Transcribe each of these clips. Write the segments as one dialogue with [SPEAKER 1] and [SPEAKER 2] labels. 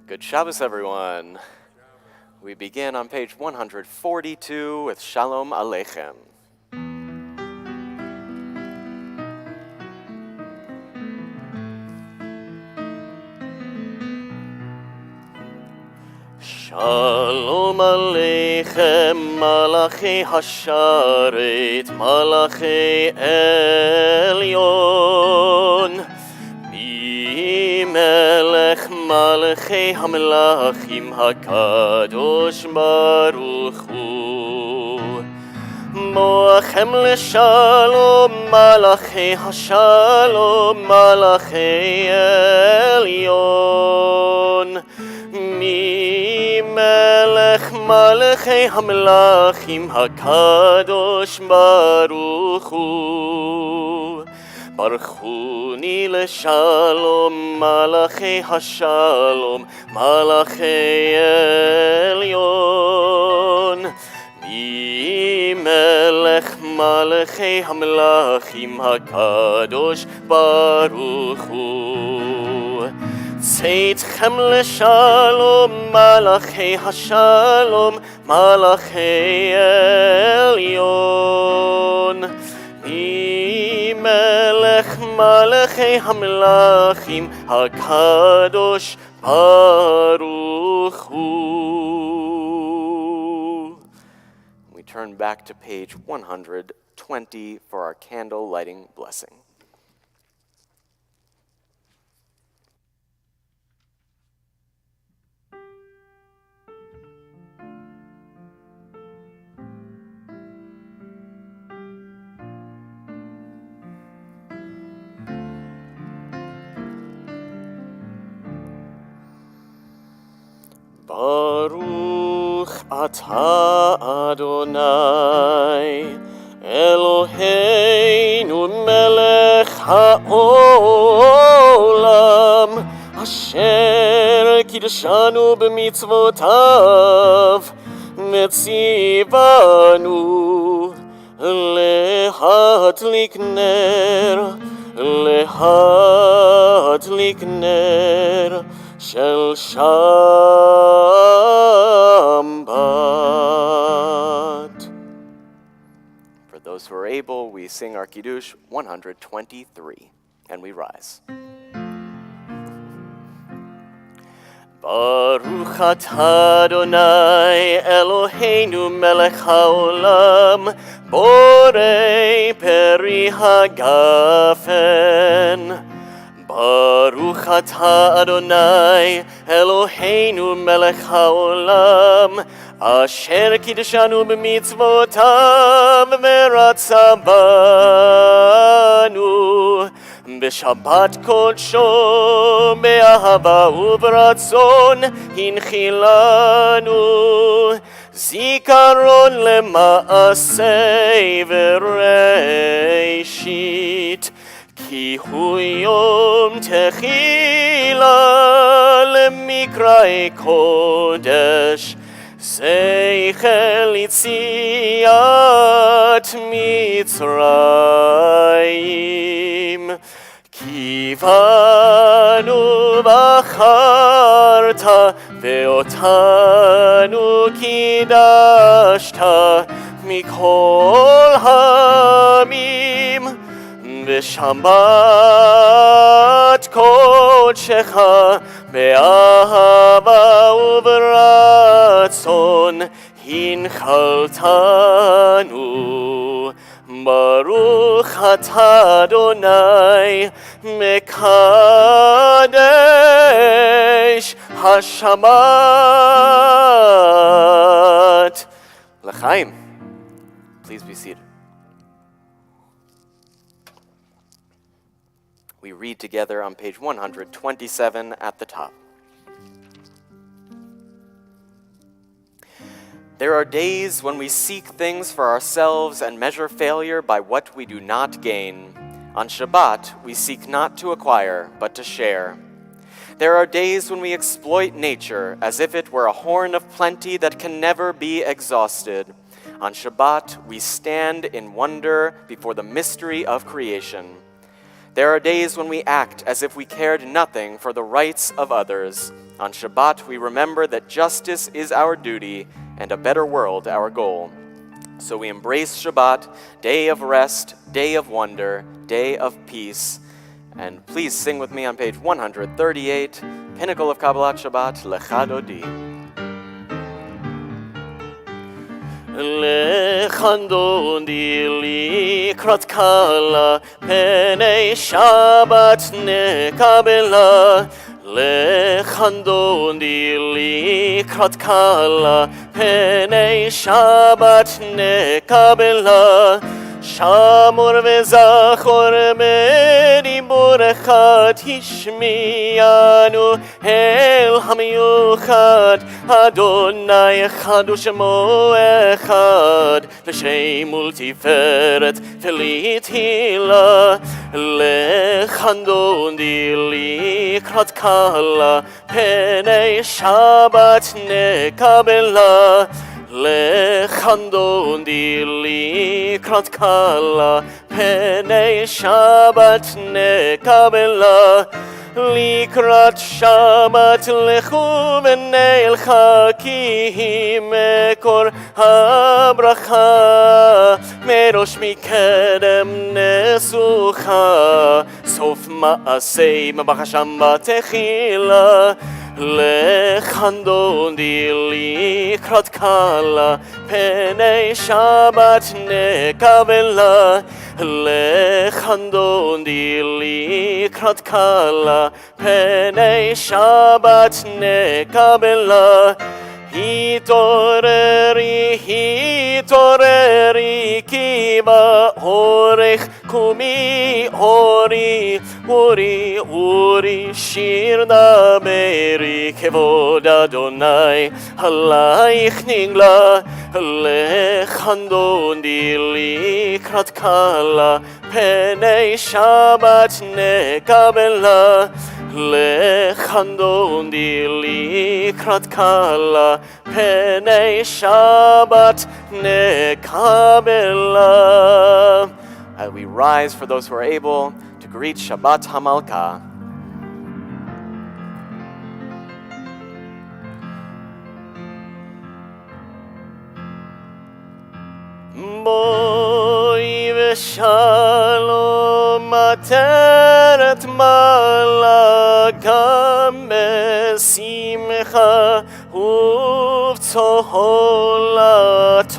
[SPEAKER 1] Good Shabbos, everyone. We begin on page 142 with Shalom Aleichem. Shalom Aleichem, Malachi Hasharet, Malachi Elyon. Melech Malachei HaMelachim HaKadosh Baruch Hu Moachem L'Shalom Malachei HaShalom Malachei Elyon Mi Melech Malachei HaMelachim HaKadosh Baruch Hu Baruchuni l'shalom, malachei hashalom, malachei elyon. Mi melech malachei hamlachim hakadosh baruch hu. Tzeitchem l'shalom, malachei hashalom, malachei elyon. Melech Malachei HaMelachim HaKadosh Baruch Hu. We turn back to page 120 for our candle lighting blessing. Baruch atah Adonai Eloheinu melech haolam asher kiddushanu b'mitzvotav metzivanu lehadlik ner Shel Shabbat. For those who are able, we sing our Kiddush 123, and we rise. Baruch atah Adonai Eloheinu melech haolam borei peri hagafen. Baruch atah Adonai Eloheinu melech haolam asher kiddushanu b'mitzvotav v'ratza banu b'shabbat kodsho be'ahava u'b'ratzon hinchilanu zikaron lema'asei v'reishit Ki hu yom techila lemikrai kodesh zeichel yitziat Mitzrayim Ki vanu bacharta ve'otanu kidashta mikol hamim B'shabbat kodshecha be'ahava u'b'ratzon hinchaltanu Baruch atah Adonai mekadesh hashabat L'chaim. Please be seated. We read together on page 127 at the top. There are days when we seek things for ourselves and measure failure by what we do not gain. On Shabbat, we seek not to acquire, but to share. There are days when we exploit nature as if it were a horn of plenty that can never be exhausted. On Shabbat, we stand in wonder before the mystery of creation. There are days when we act as if we cared nothing for the rights of others. On Shabbat, we remember that justice is our duty and a better world our goal. So we embrace Shabbat, day of rest, day of wonder, day of peace. And please sing with me on page 138, Pinnacle of Kabbalat Shabbat, Lecha Dodi.
[SPEAKER 2] Lechandodi likrat kala penei Shabbat nekabela. Lechandodi likrat kala penei Shabbat nekabela. Shamor וזכור בדיבורך תשמיענו אל המיוחד אדוני אחד ושמו אחד לשם ולתפארת ולתהילה לחנדוני לקראת קהלה פני שבת נקבלה לחנדוני לקראת קהלה פני שבת נקבלה לקראת שבת לכו ונלכה כי היא מקור הברכה מראש מקדם נסוכה סוף מעשה מבחשם בתחילה לחנדוני לקראת קהלה פני שבת נקבלה לחנדוני לקראת קהלה פני שבת נקבלה התעוררי התעוררי כי באורך קומי אורי אורי אורי שיר דברי כבוד אדוני עלייך נגלה לחנדוני לקראת קהלה פני שבת נקבלה לחנדוני לקראת קהלה פני שבת נקבלה.
[SPEAKER 1] As we rise for those who are able to greet Shabbat HaMalkah.
[SPEAKER 2] בואי ושלום עטרת מלאכה בשמחה ובצהלה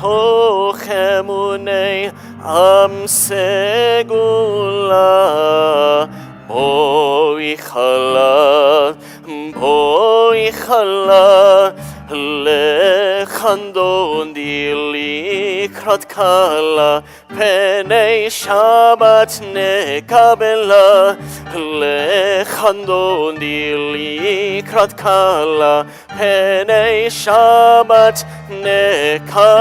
[SPEAKER 2] תוך אמוני עם סגולה בואי חלה לחנדוני לקראת קהלה פני שבת נקבלה לחנדוני לקראת קהלה פני שבת נקבלה.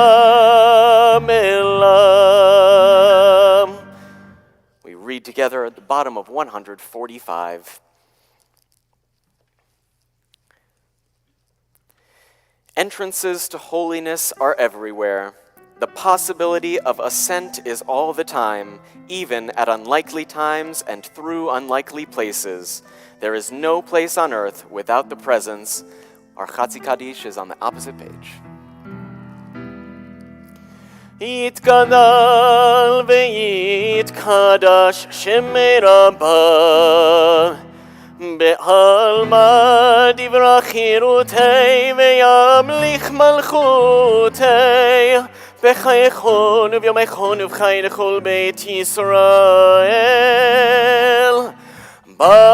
[SPEAKER 1] We read together at the bottom of 145. Entrances to holiness are everywhere. The possibility of ascent is all the time, even at unlikely times and through unlikely places. There is no place on earth without the presence. Our Chatzi Kaddish is on the opposite page.
[SPEAKER 2] יתגדל ויתקדש שמי רבה בעלמא דברה חירותי וימליך מלכותי בחייכון וביומייכון ובחי לכל בית ישראל בגלה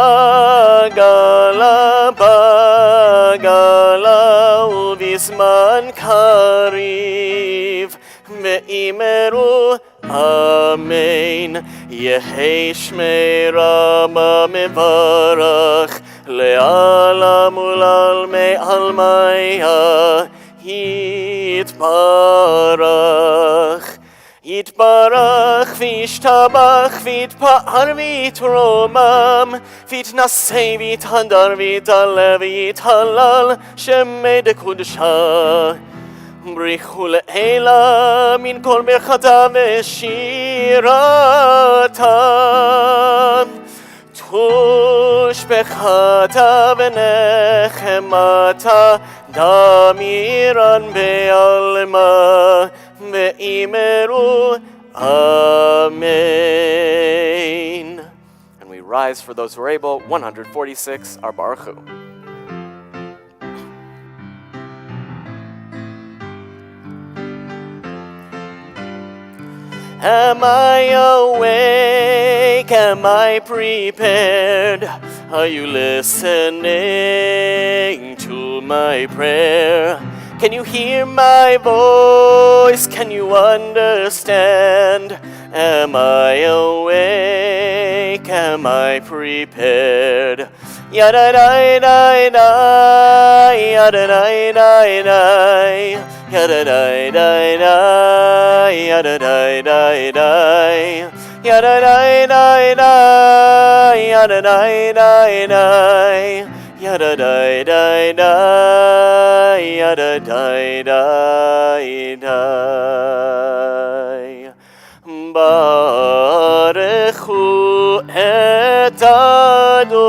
[SPEAKER 2] ובזמן קריב ואמרו אמן יהי שמי רבה מברך לעלם ולעלמי עלמיה יתברך יתברך וישתבח ויתפאר ויתרומם ויתנשא ויתהדר ויתעלה ויתהלל שמי דקודשה בריחו לעילה מן כל ברכתה ושירתה ושפחתה ונחמתה דמירן בעלמה ואמרו Amen.
[SPEAKER 1] And we rise for those who are able. 146, our Baruch Hu.
[SPEAKER 2] Am I awake? Am I prepared? Are you listening to my prayer? Can you hear my voice? Can you understand? Am I awake? Am I prepared? Yada-da-da-da, yada-da-da-da, yada-da-da-da, yada-da-da-da, yada-da-da-da, yada-da-da-da, yada-da-da-da, yada-da-da-da. Baruch Hu et Adonai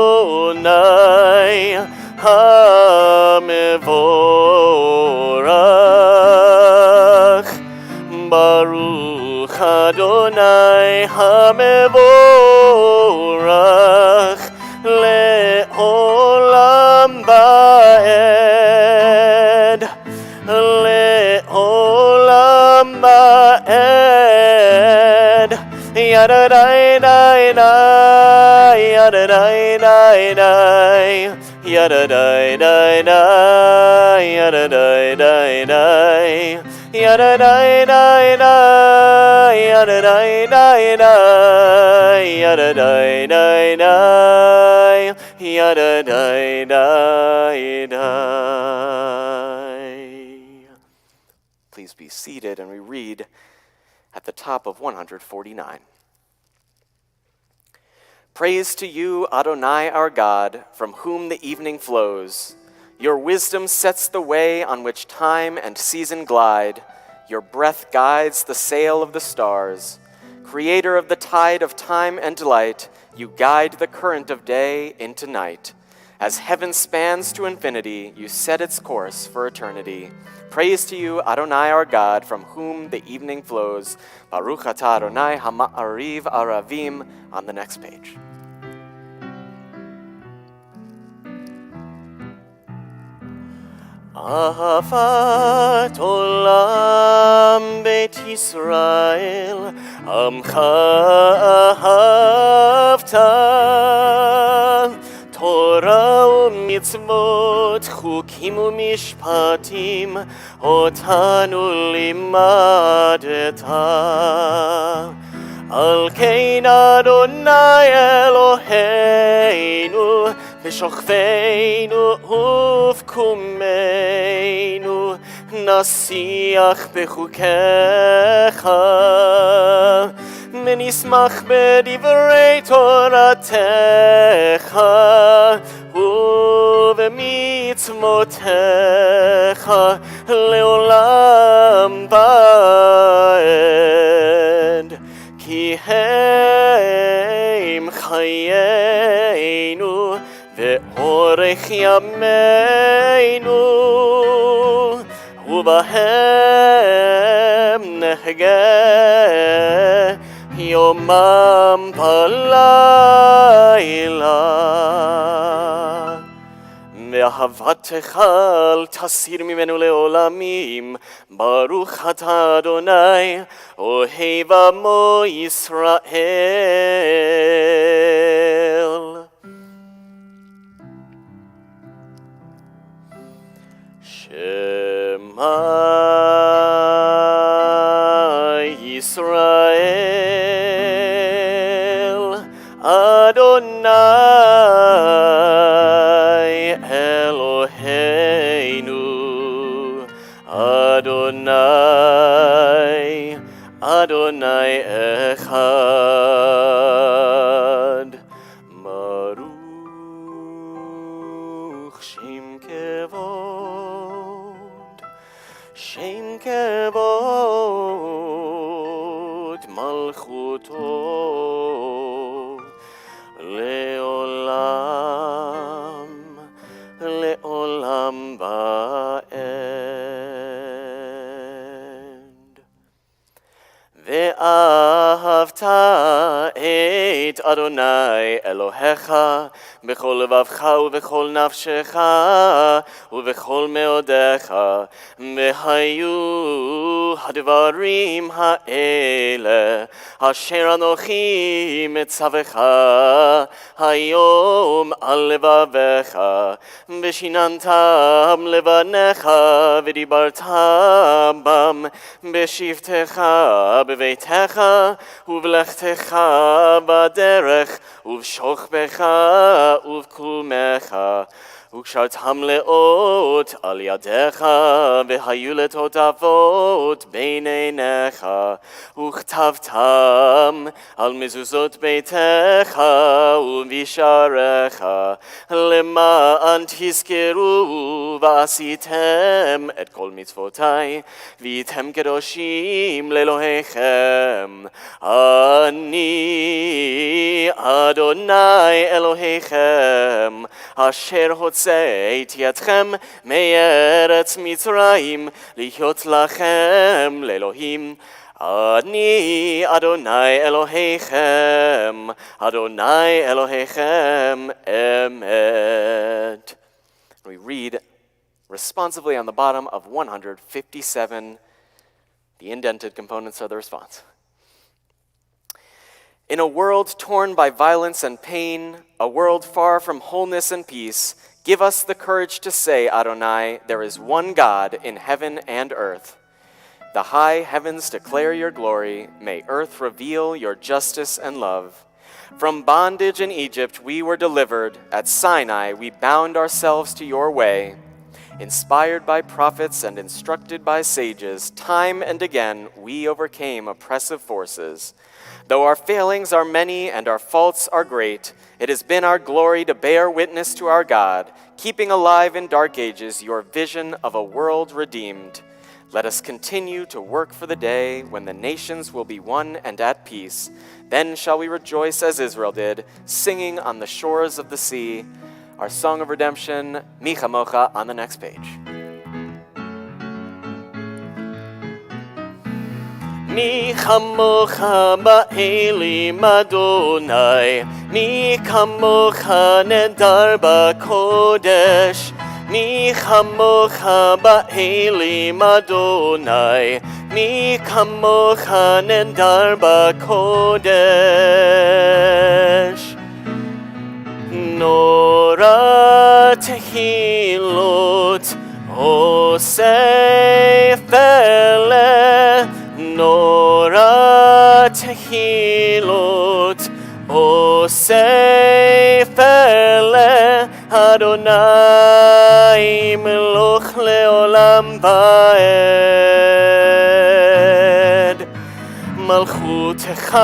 [SPEAKER 2] HaMevorach. Baruch Adonai HaMevorach le'olam ba'ed. Le'olam ba'ed. Yada-da-da-da, yada-da-da-da, yada-da-da-da, yada-da-da-da, yada-da-da-da, yada-da-da-da, yada-da-da-da, yada-da-da-da.
[SPEAKER 1] Please be seated, and we read at the top of 149. Praise to you, Adonai our God, from whom the evening flows. Your wisdom sets the way on which time and season glide. Your breath guides the sail of the stars. Creator of the tide of time and delight, you guide the current of day into night. As heaven spans to infinity, you set its course for eternity. Praise to you, Adonai our God, from whom the evening flows. Baruch atah Adonai ha'ma'ariv aravim, on the next page.
[SPEAKER 2] Ahavat olam Beit Yisrael, Amcha ahavta. Torah u'mitzvot, chukim u'mishpatim, otanu limadeta. Al kein Adonai Eloheinu, v'shochveinu uvkumeinu, nasiach bechukecha, ונשמח בדברי תורתך ובמצוותיך לעולם ועד, כי הם חיינו ואורך ימינו, ובהם נחגה יומם בלילה. ואהבתך אל תסיר ממנו לעולמים, ברוך אתה אדוני אוהב עמו ישראל. שמע ישראל, אדוני אלוהינו, אדוני, אדוני אחד. ברוך שם כבוד, שם כבוד מלכותו לעולם. ואהבת את אדוני אלוהיך בכל לבבך ובכל נפשך ובכל מאודיך, והיו הדברים האלה אשר אנוכי מצווך היום על לבביך, ושיננתם לבניך ודיברת בם בשבתך בביתך ובלכתך בדרך ובשוכבך ובקומך, וקשרתם לאות על ידיך, והיו לטוטפות בין עיניך, וכתבתם על מזוזות ביתך ובשעריך, למען תזכרו ועשיתם את כל מצוותי, והייתם קדושים לאלוהיכם. אני אדוני אלוהיכם, אשר הוצאתי אתכם מארץ מצרים, להיות לכם לאלוהים. אני אדוני אלוהיכם, אדוני אלוהיכם אמת.
[SPEAKER 1] We read responsively on the bottom of 157, the indented components of the response. In a world torn by violence and pain, a world far from wholeness and peace, give us the courage to say, Adonai, there is one God in heaven and earth. The high heavens declare your glory. May earth reveal your justice and love. From bondage in Egypt we were delivered. At Sinai we bound ourselves to your way. Inspired by prophets and instructed by sages, time and again we overcame oppressive forces. Though our failings are many and our faults are great, it has been our glory to bear witness to our God, keeping alive in dark ages your vision of a world redeemed. Let us continue to work for the day when the nations will be one and at peace. Then shall we rejoice as Israel did, singing on the shores of the sea. Our song of redemption, Mi Chamocha, on the next page.
[SPEAKER 2] מי כמוך באלים אדוני, מי כמוך נדר בקודש, מי כמוך באלים אדוני, מי כמוך נדר בקודש. נורא תהילות עושה פלא, נורא תהילות עושה פלא, אדוני מלוך לעולם ועד. מלכותך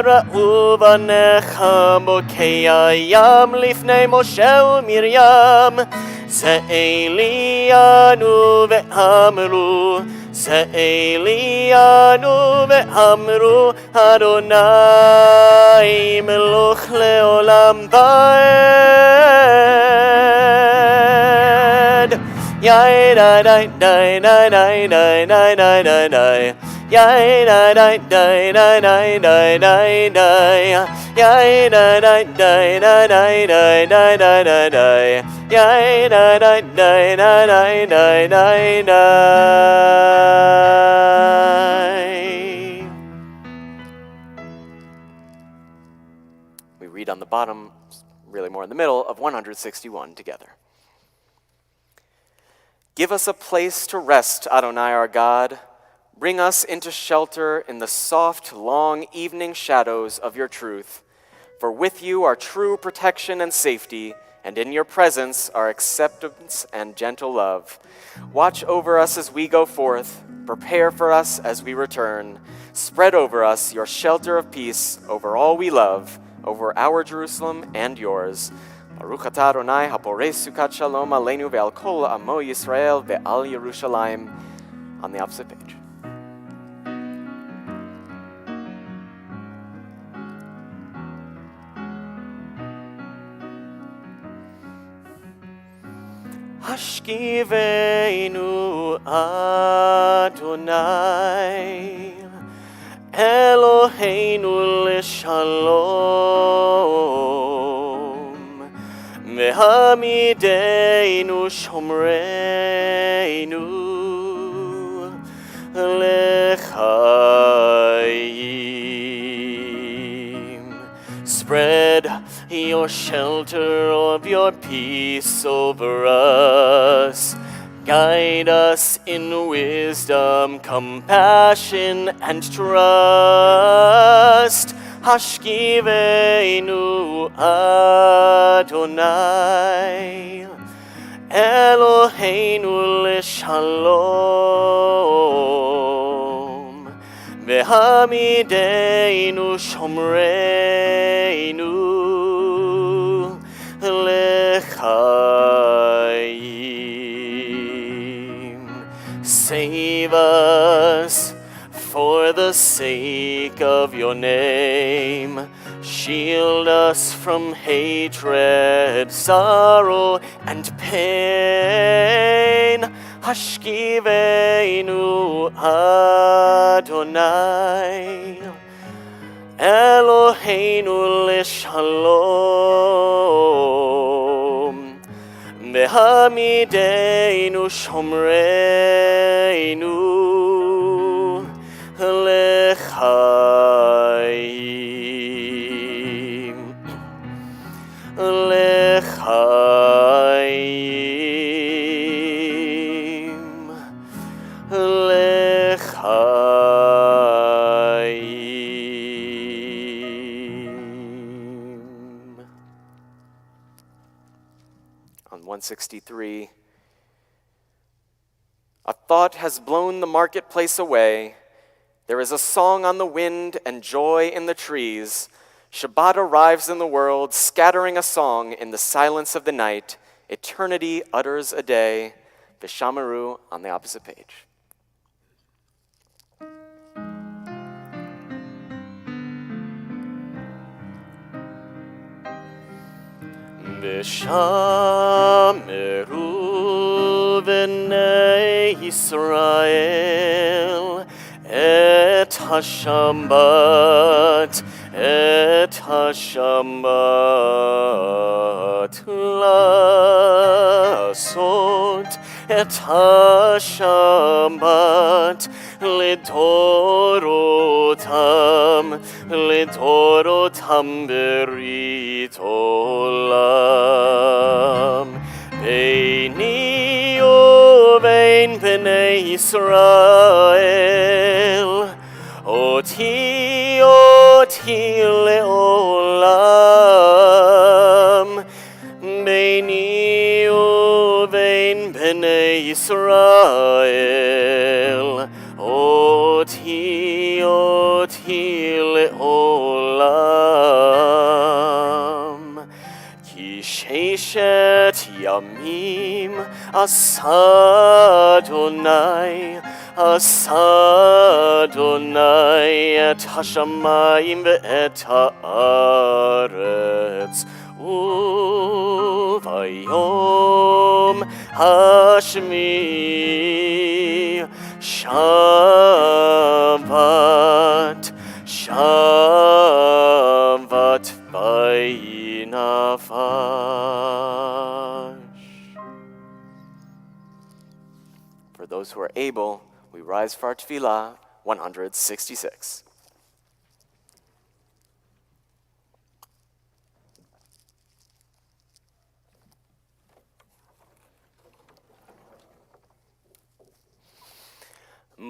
[SPEAKER 2] ראו בניך בוקע ים לפני משה ומרים, זה אלינו ואמרו, זה אלינו ואמרו, אדוני מלוך לעולם ועד. יאי די די די די די די די די די די, יאי די די די די די די די די, יאי די די די די די די די די די די, יאי די די די די די די די די.
[SPEAKER 1] We read on the bottom, really more in the middle, of 161 together. Give us a place to rest, Adonai our God. Bring us into shelter in the soft, long evening shadows of your truth. For with you are true protection and safety, and in your presence are acceptance and gentle love. Watch over us as we go forth. Prepare for us as we return. Spread over us your shelter of peace over all we love, over our Jerusalem and yours. Baruch atah Adonai haporei sukat shalom aleinu ve'al kol amo Yisrael ve'al Yerushalayim. On the opposite page.
[SPEAKER 2] השכיבנו אדוני לשלום, והעמידנו שומרנו לחיים. Spread your shelter of your peace over us. Guide us in wisdom, compassion, and trust. Hashkivenu Adonai, Eloheinu l'shalom, v'hamidenu shomreinu l'chaim. Save us for the sake of your name. Shield us from hatred, sorrow, and pain. Hashkivenu Adonai, Eloheinu l'shalom, v'hamidenu shomreinu l'chaim, l'chaim, l'chaim. On 163, a thought has blown the marketplace away. There is a song on the wind and joy in the trees. Shabbat arrives in the world, scattering a song in the silence of the night. Eternity utters a day. V'shamaru on the opposite page. V'shamaru v'nei Yisrael et Hashambat, et Hashambat lasot, et Hashambat לדורותם ברית עולם. ביני ובין בני ישראל, אותי לעולם. ביני ובין בני ישראל, אותי לעולם. כי ששת ימים עשה אדוני את השמיים ואת הארץ, וביום השמיעי שבת וינפש. For those who are able, we rise for our tefillah, 166.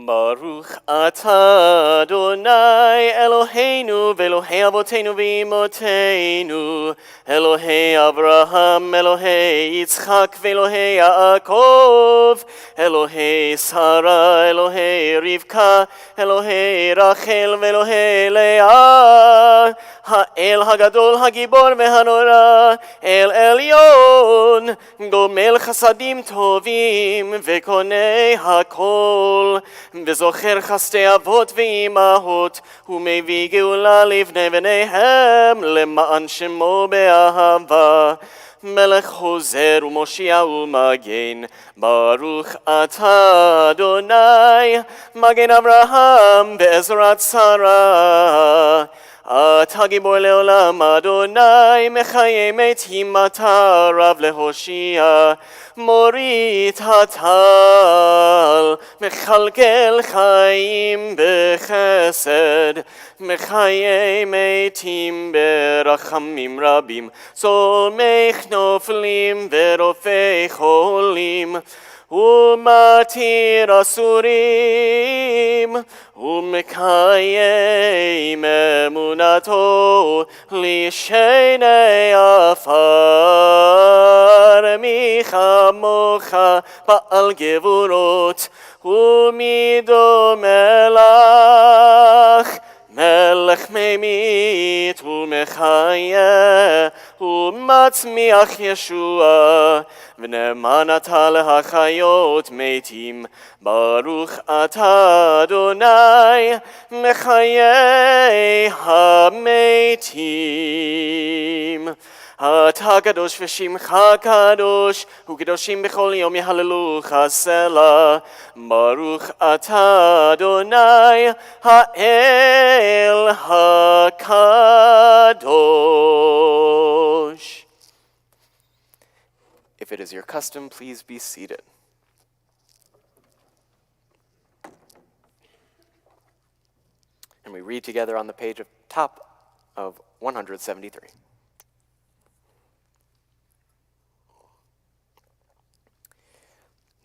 [SPEAKER 2] Baruch atah Adonai Eloheinu v'Elohei avotenu v'imotenu, Elohei Avraham, Elohei Yitzchak v'Elohei Yaakov, Elohei Sarah, Elohei Rivka, Elohei Rachel v'Elohei Leah, האל הגדול, הגיבור והנורא, אל עליון, גומל חסדים טובים וקונה הכל, וזוכר חסדי אבות ואימהות, ומביא גאולה לבני בניהם, למען שמו באהבה. מלך חוזר ומושיע ומגן, ברוך אתה אדוני, מגן אברהם בעזרת שרה. אתה גיבור לעולם אדוני, מחיי מתים אתה רב להושיע, מוריד הטל, מכלכל חיים בחסד, מחיי מתים ברחמים רבים, צומח נופלים ורופא חולים, ומתיר אסורים, ומקיים אמונתו לשני עפר. מי כמוך בעל גבורות, ומי דומה לך, מלך ממית ומחיה, ומצמיח ישוע, ונאמן אתה להחיות מתים. ברוך אתה אדוני, מחיי המתים. אתה קדוש ושמך קדוש, וקדושים בכל יום יהללוך סלה. ברוך אתה אדוני, האל הקדוש.
[SPEAKER 1] If it is your custom, please be seated. And we read together on the page of top of 173.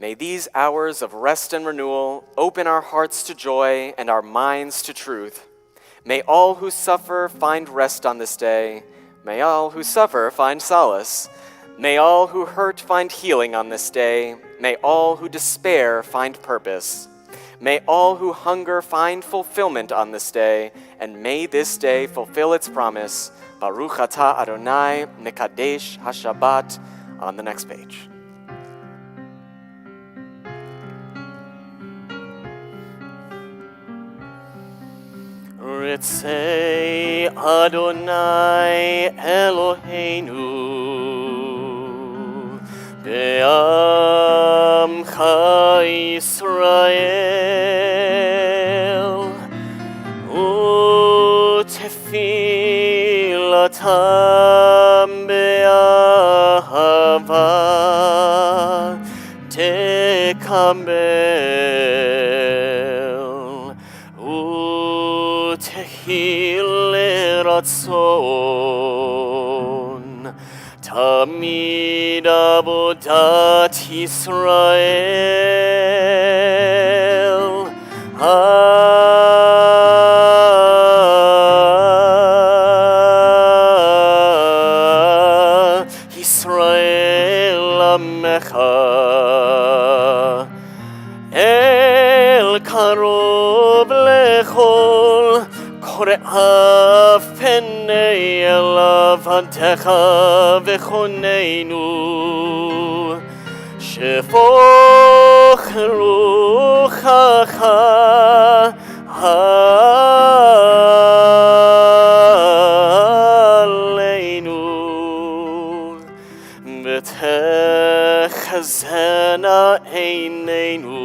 [SPEAKER 1] May these hours of rest and renewal open our hearts to joy and our minds to truth. May all who suffer find rest on this day. May all who suffer find solace. May all who hurt find healing on this day. May all who despair find purpose. May all who hunger find fulfillment on this day. And may this day fulfill its promise. Baruch atah Adonai Mekadesh HaShabbat on the next page.
[SPEAKER 2] Ritzei Adonai Eloheinu Be'amcha Yisrael Utefilatam be'ahava tekabel Tehil ratzon Tamid avodat Yisrael Yisrael amecha El karov lechol Kore'av penei elav hantecha v'choneinu shefoch ruchacha aleinu v'techazena eineinu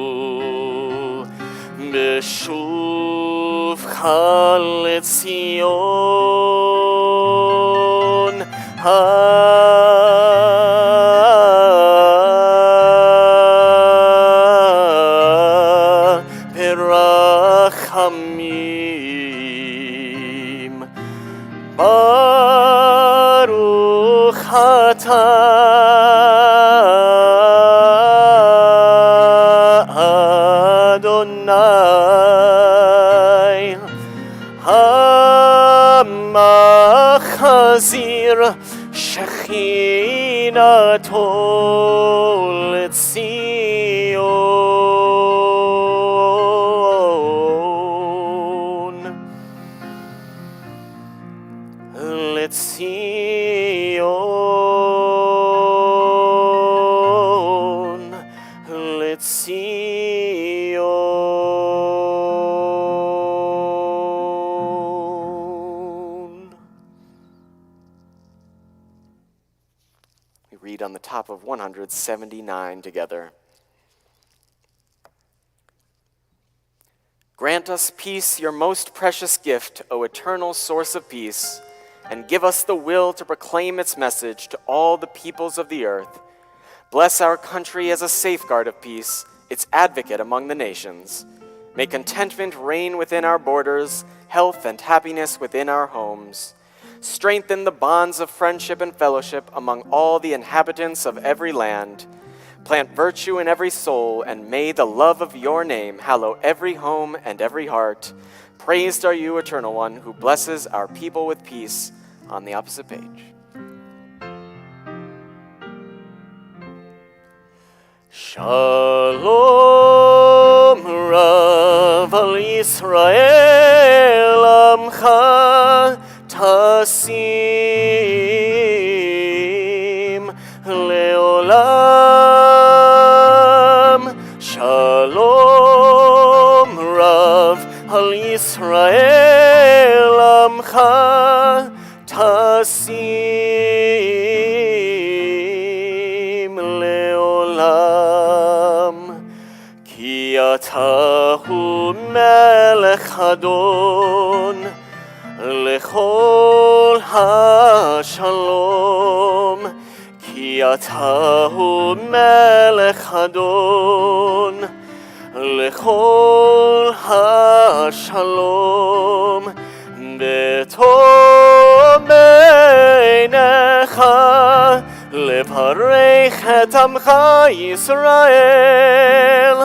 [SPEAKER 2] b'shuvcha LeTzion berachamim Baruch atah Adonai Hamachazir Shechinato LeTzion LeTzion.
[SPEAKER 1] We read on the top of 179 together. Grant Grant us peace, your most precious gift, O eternal source of peace, and give us the will to proclaim its message to all the peoples of the earth. Bless our country as a safeguard of peace, its advocate among the nations. May contentment reign within our borders, health and happiness within our homes. Strengthen the bonds of friendship and fellowship among all the inhabitants of every land. Plant virtue in every soul, and may the love of your name hallow every home and every heart. Praised are you, Eternal One, who blesses our people with peace. On the opposite page.
[SPEAKER 2] Shalom Rav al Yisrael Amcha Tasim Leolam. Shalom Rav al Yisrael Amcha Tasim Leolam. Ki atahu melech hadon lechol hashalom. Ki atahu melech hadon lechol hashalom. Betom einecha levarech et amcha Yisrael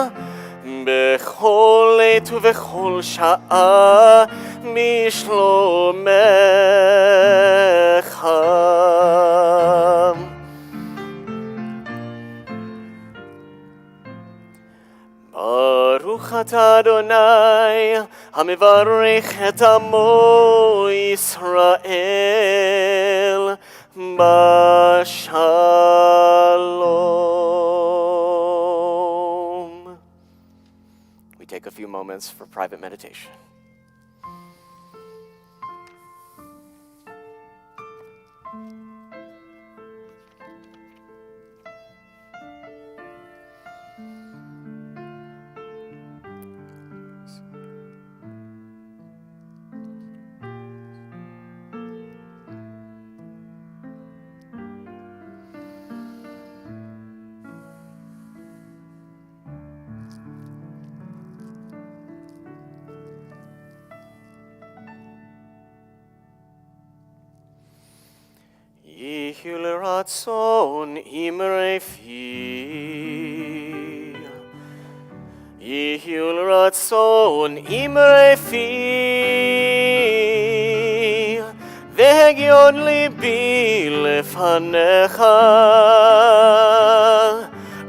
[SPEAKER 2] bechol עת ובכל שעה משלומך. ברוך אתה אדוני המברך את עמו ישראל בשלום.
[SPEAKER 1] We take a few moments for private meditation.
[SPEAKER 2] יהיו לרצון אמרי פי, יהיו לרצון אמרי פי, והגיון ליבי לפניך,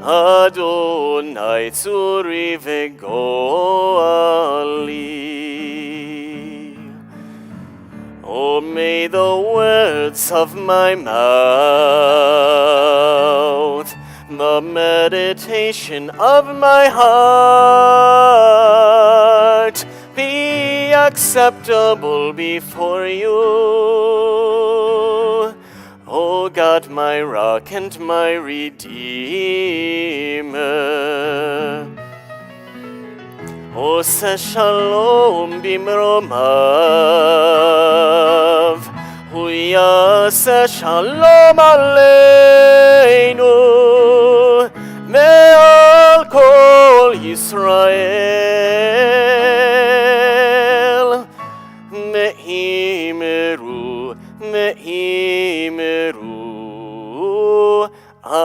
[SPEAKER 2] אדוני צורי וגואלי. Oh, may the words of my mouth, the meditation of my heart be acceptable before you, O God, my rock and my redeemer. עושה שלום במרומיו, הוא יעשה שלום עלינו, מעל כל ישראל. מאמרו, מאמרו, אמן.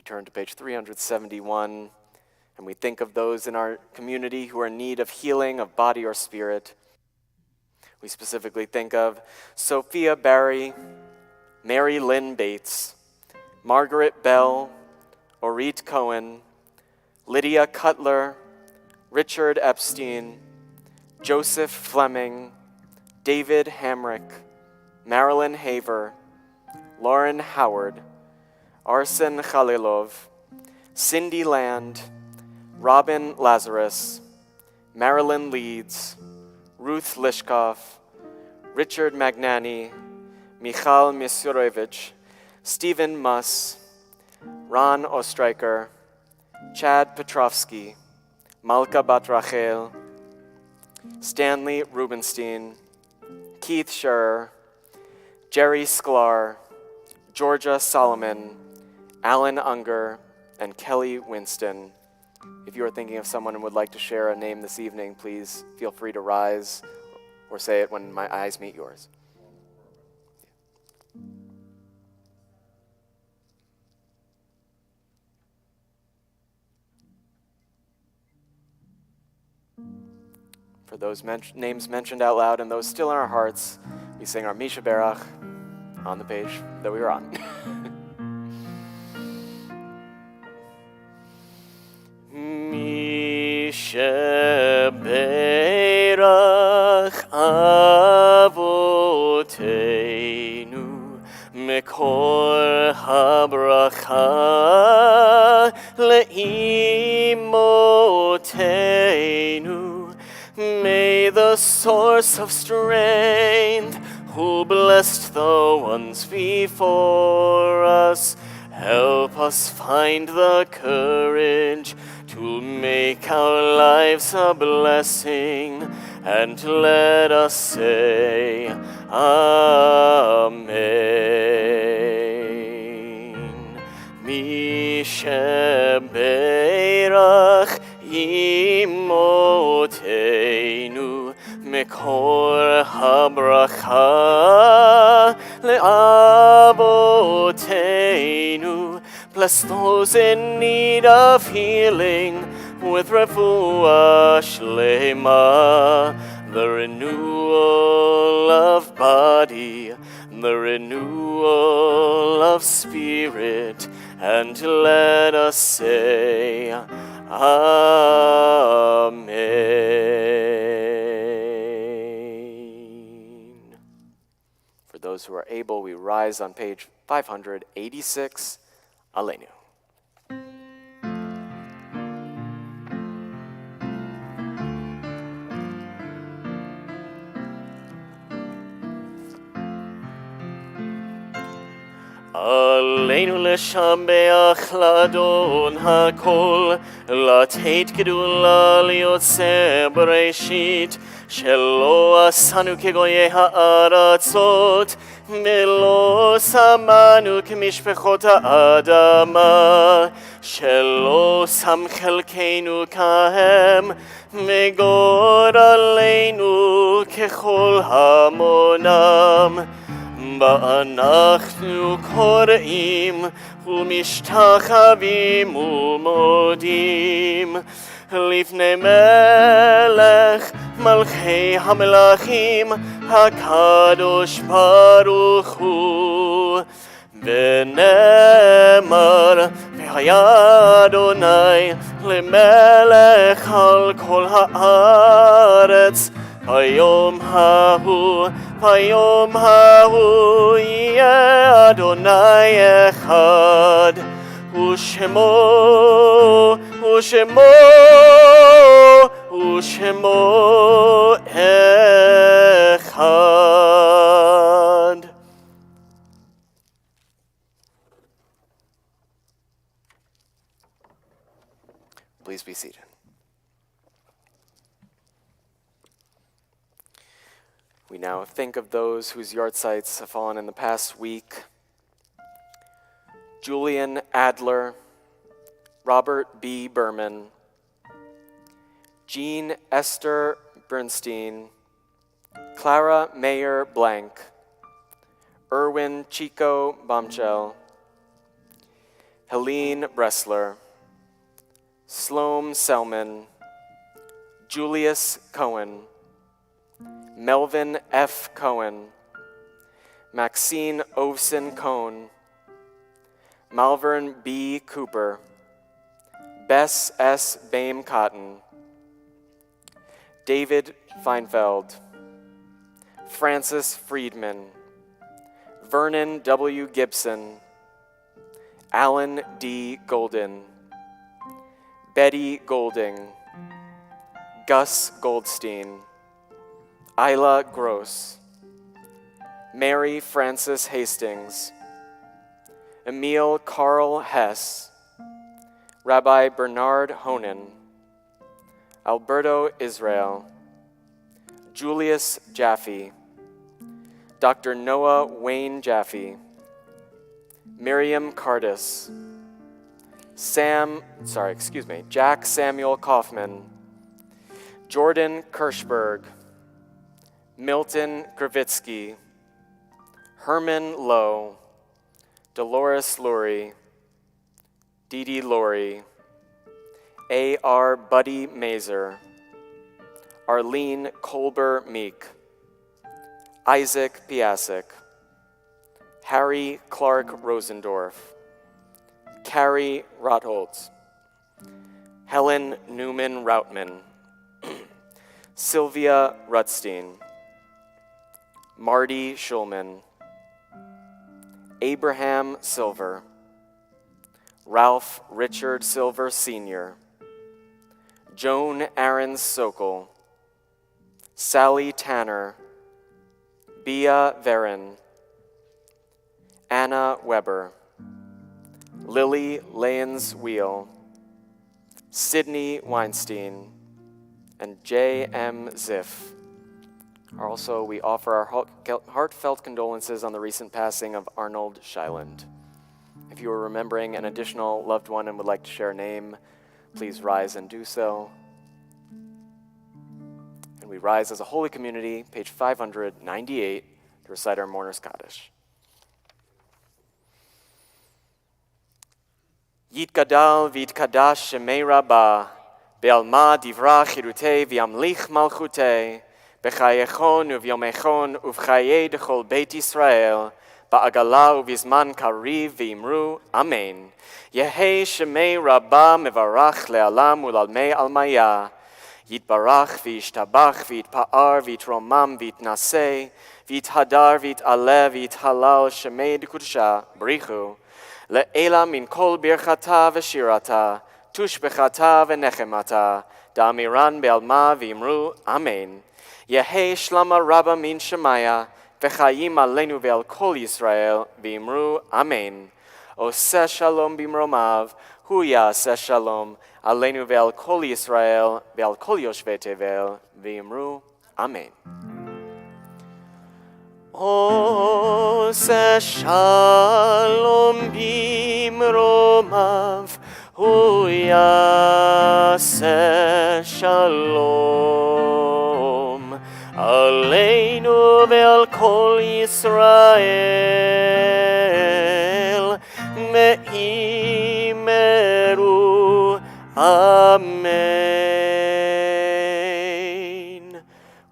[SPEAKER 1] Turn to page 371, and we think of those in our community who are in need of healing of body or spirit. We specifically think of Sophia Barry, Mary Lynn Bates, Margaret Bell, Orit Cohen, Lydia Cutler, Richard Epstein, Joseph Fleming, David Hamrick, Marilyn Haver, Lauren Howard, Arsen Khalilov, Cindy Land, Robin Lazarus, Marilyn Leeds, Ruth Lishkoff, Richard Magnani, Michal Misurevich, Stephen Muss, Ron Ostreicher, Chad Petrovsky, Malka Batrachel, Stanley Rubenstein, Keith Scherer, Jerry Sklar, Georgia Solomon, Alan Unger, and Kelly Winston. If you are thinking of someone and would like to share a name this evening, please feel free to rise or say it when my eyes meet yours. For those names mentioned out loud and those still in our hearts, we sing our Misha Berach on the page that we were on.
[SPEAKER 2] Misha Berach Avoteinu Mekor HaBracha Le'imotenu. May the source of strength, who blessed the ones before us, help us find the courage to make our lives a blessing, and let us say, Amen. Misha Berach Imotenu Mekor HaBracha Le'avotenu. Bless those in need of healing with refuah shlema, the renewal of body, the renewal of spirit, and let us say, Amen. For those who are able, we rise on page 586, Aleinu. Aleinu לשבח לאדון הכל, לתת גדולה ליוצא בראשית, שלא עשנו כגויי הארצות, ולא שמנו כמשפחות האדמה, שלא שם חלקנו כהם, וגורלנו ככל המונם. ואנחנו קוראים ומשתחווים ומודים לפני מלך מלכי המלכים הקדוש ברוך הוא. ונאמר, והיה אדוני למלך על כל הארץ, ביום ההוא יהיה אדוני אחד, ושמו אחד. Please be seated. We now think of those whose yahrzeits have fallen in the past week. Julian Adler, Robert B. Berman, Jean Esther Bernstein, Clara Mayer Blank, Erwin Chico Bomchel, Helene Bressler, Sloam Selman, Julius Cohen, Melvin F. Cohen, Maxine Ovson Cohn, Malvern B. Cooper, Bess S. Bame Cotton, David Feinfeld, Francis Friedman, Vernon W. Gibson, Alan D. Golden, Betty Golding, Gus Goldstein, Isla Gross, Mary Frances Hastings,
[SPEAKER 1] Emil Karl Hess, Rabbi Bernard Honan, Alberto Israel, Julius Jaffe, Dr. Noah Wayne Jaffe, Miriam Cardis, Jack Samuel Kaufman, Jordan Kirschberg, Milton Gravitsky, Herman Lowe, Dolores Lurie, Dee Dee Laurie, A.R. Buddy Mazer, Arlene Colber Meek, Isaac Piasek, Harry Clark Rosendorf, Carrie Rotholtz, Helen Newman Routman, Sylvia Rutstein, Marty Schulman, Abraham Silver, Ralph Richard Silver Sr., Joan Aaron Sokol, Sally Tanner, Bea Verin, Anna Weber, Lily Layens Wheel, Sydney Weinstein, and J.M. Ziff. Also, we offer our heartfelt condolences on the recent passing of Arnold Scheiland. If you are remembering an additional loved one and would like to share a name, please rise and do so. And we rise as a holy community, page 598, to recite our Mourner's Kaddish. Yitgadal v'yitkadash shemei Rabbah, be'alma divra chirutei v'yamlich malchutei, b'chayechon uvyomechon uv'chayei dechol Beit Yisrael, ba'agala uvizman kariv v'imru, Amen. Yehei shemei Rabbah mevarach le'alam ulalmei almaya, yitbarach v'yishtabach v'yitpa'ar v'yitromam v'yitnasei, v'yithadar v'yit'aleh v'yithalal shemei d'kudsha, b'richu, Le'ela min kol birchata v'shirata, tushbechata v'nechemata, da'amiran be'alma v'imru, Amen. Yehei shlama rabba min shemaya, v'chayim aleinu ve'al kol Yisrael, v'imru, Amen. Oseh shalom b'mromav, hu ya'aseh shalom, aleinu ve'al kol Yisrael, ve'al kol yoshvei tevel, v'imru, Amen. Oseh shalom b'mromav, hu ya'aseh shalom, aleinu ve'al kol Yisrael, me'imeru, Amen.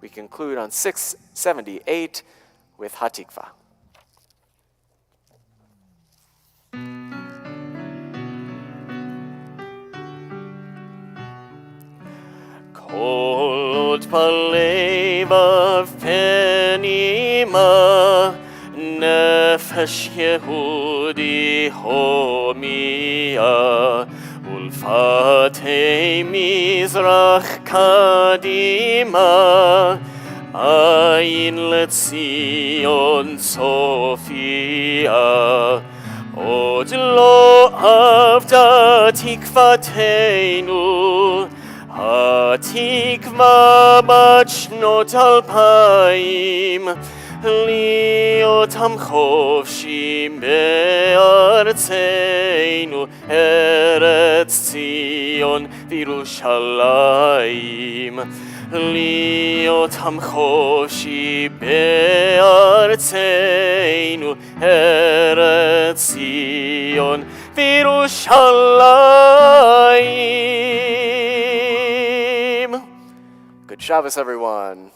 [SPEAKER 1] We conclude on 678 with Hatikva. Kol balevav penima, nefesh Yehudi homia, ulfatei mizrach kadima, Ayin leTzion Sophia, Od lo avda tikvateinu, Hatikva bat shnot alpayim, Liotam chofshim be'artzeinu, Eretz Tzion v'Yerushalayim, Liotam choshi be'artzeinu, Eretz Tzion v'Yerushalayim. Good Shabbos, everyone.